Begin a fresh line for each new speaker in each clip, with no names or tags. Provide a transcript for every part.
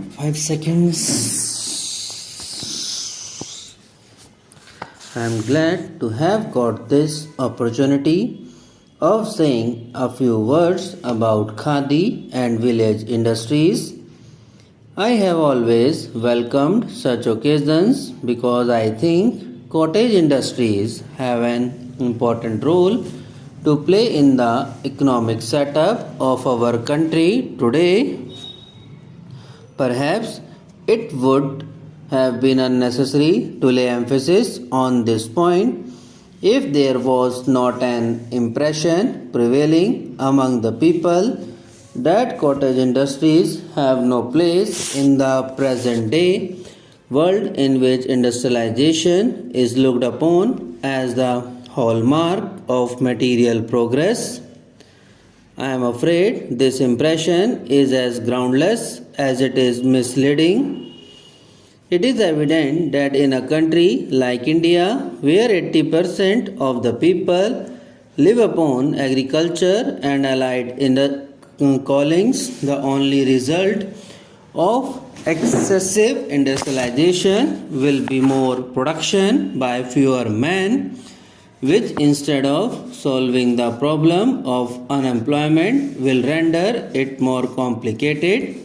5 seconds. I am glad to have got this opportunity of saying a few words about Khadi and village industries. I have always welcomed such occasions because I think cottage industries have an important role to play in the economic setup of our country today. Perhaps it would have been unnecessary to lay emphasis on this point if there was not an impression prevailing among the people that cottage industries have no place in the present day world in which industrialization is looked upon as the hallmark of material progress. I am afraid this impression is as groundless as it is misleading. It is evident that in a country like India, where 80% of the people live upon agriculture and allied callings, the only result of excessive industrialization will be more production by fewer men, which instead of solving the problem of unemployment will render it more complicated.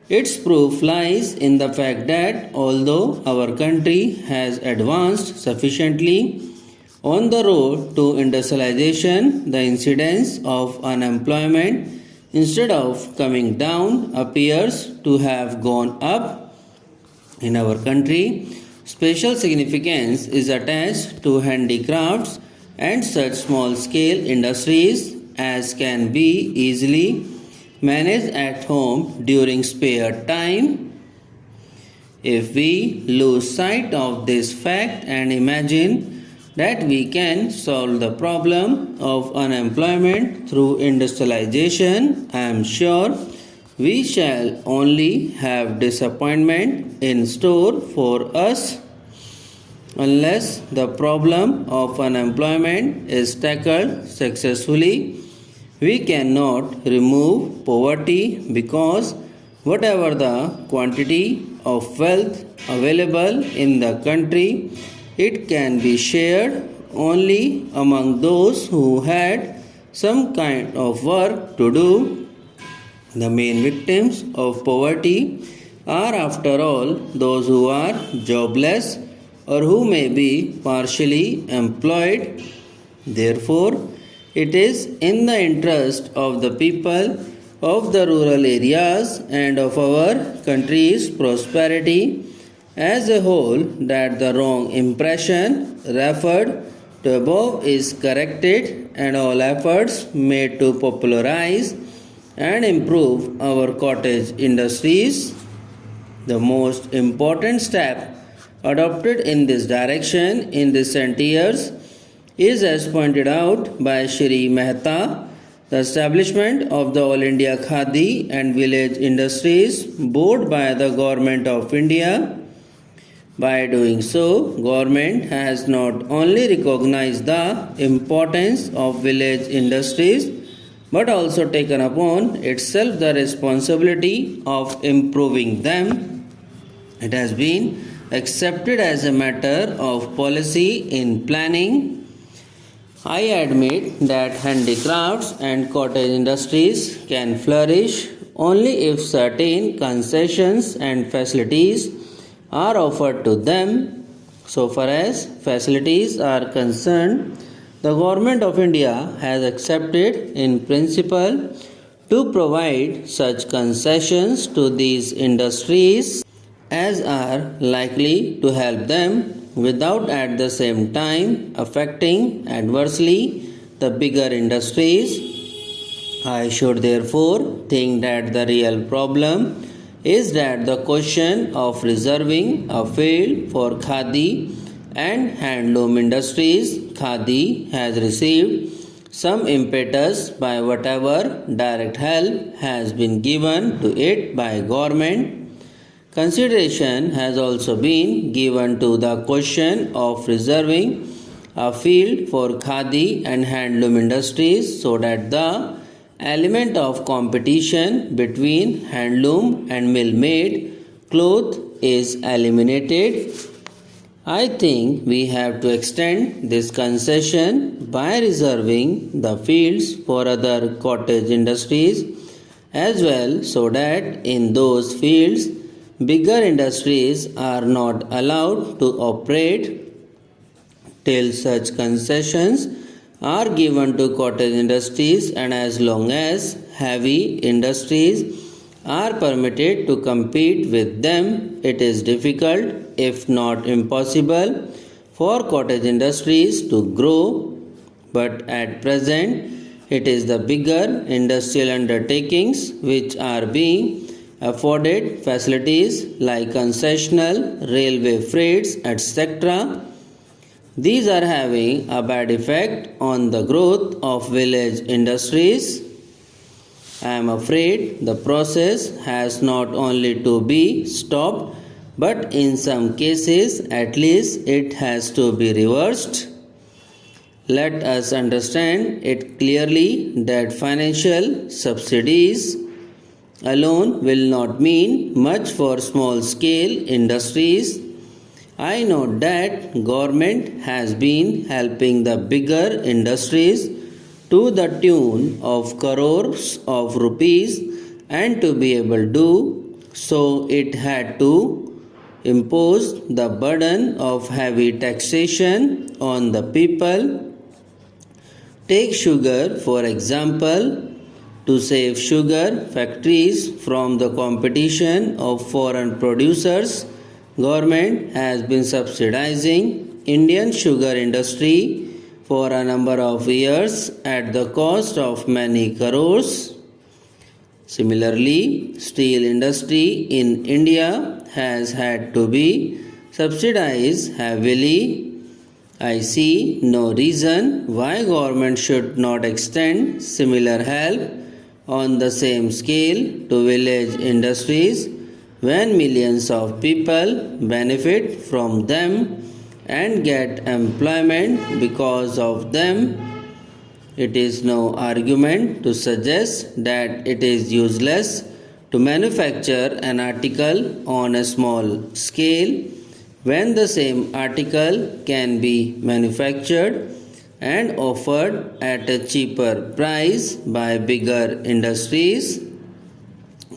Its proof lies in the fact that although our country has advanced sufficiently on the road to industrialization, the incidence of unemployment instead of coming down appears to have gone up. In our country, special significance is attached to handicrafts and such small scale industries as can be easily managed at home during spare time. If we lose sight of this fact and imagine that we can solve the problem of unemployment through industrialization, I am sure we shall only have disappointment in store for us. Unless the problem of unemployment is tackled successfully, we cannot remove poverty because whatever the quantity of wealth available in the country, it can be shared only among those who had some kind of work to do. The main victims of poverty are, after all, those who are jobless or who may be partially employed. Therefore, it is in the interest of the people of the rural areas and of our country's prosperity as a whole that the wrong impression referred to above is corrected and all efforts made to popularize and improve our cottage industries. The most important step adopted in this direction in recent years is, as pointed out by Shri Mehta, the establishment of the All India Khadi and Village Industries Board by the Government of India. By doing so, government has not only recognized the importance of village industries but also taken upon itself the responsibility of improving them. It has been accepted as a matter of policy in planning. I admit that handicrafts and cottage industries can flourish only if certain concessions and facilities are offered to them. So far as facilities are concerned, the Government of India has accepted in principle to provide such concessions to these industries as are likely to help them without at the same time affecting adversely the bigger industries. I should therefore think that the real problem is that the question of reserving a field for Khadi and handloom industries, Khadi has received some impetus by whatever direct help has been given to it by government. Consideration has also been given to the question of reserving a field for Khadi and handloom industries so that the element of competition between handloom and mill-made cloth is eliminated. I think we have to extend this concession by reserving the fields for other cottage industries as well, so that in those fields bigger industries are not allowed to operate till such concessions are given to cottage industries, and as long as heavy industries are permitted to compete with them, it is difficult, if not impossible, for cottage industries to grow. But at present, it is the bigger industrial undertakings which are being afforded facilities like concessional, railway freights, etc. These are having a bad effect on the growth of village industries. I am afraid the process has not only to be stopped, but in some cases at least it has to be reversed. Let us understand it clearly that financial subsidies alone will not mean much for small scale industries. I know that government has been helping the bigger industries to the tune of crores of rupees, and to be able to do so it had to impose the burden of heavy taxation on the people. Take sugar for example. To save sugar factories from the competition of foreign producers, government has been subsidizing Indian sugar industry for a number of years at the cost of many crores. Similarly, steel industry in India has had to be subsidized heavily. I see no reason why government should not extend similar help on the same scale to village industries when millions of people benefit from them and get employment because of them. It is no argument to suggest that it is useless to manufacture an article on a small scale when the same article can be manufactured and offered at a cheaper price by bigger industries.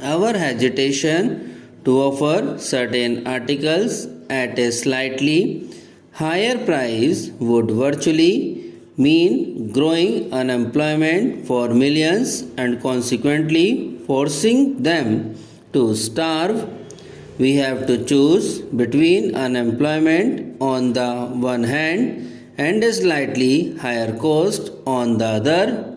Our hesitation to offer certain articles at a slightly higher price would virtually mean growing unemployment for millions and consequently forcing them to starve. We have to choose between unemployment on the one hand and a slightly higher cost on the other.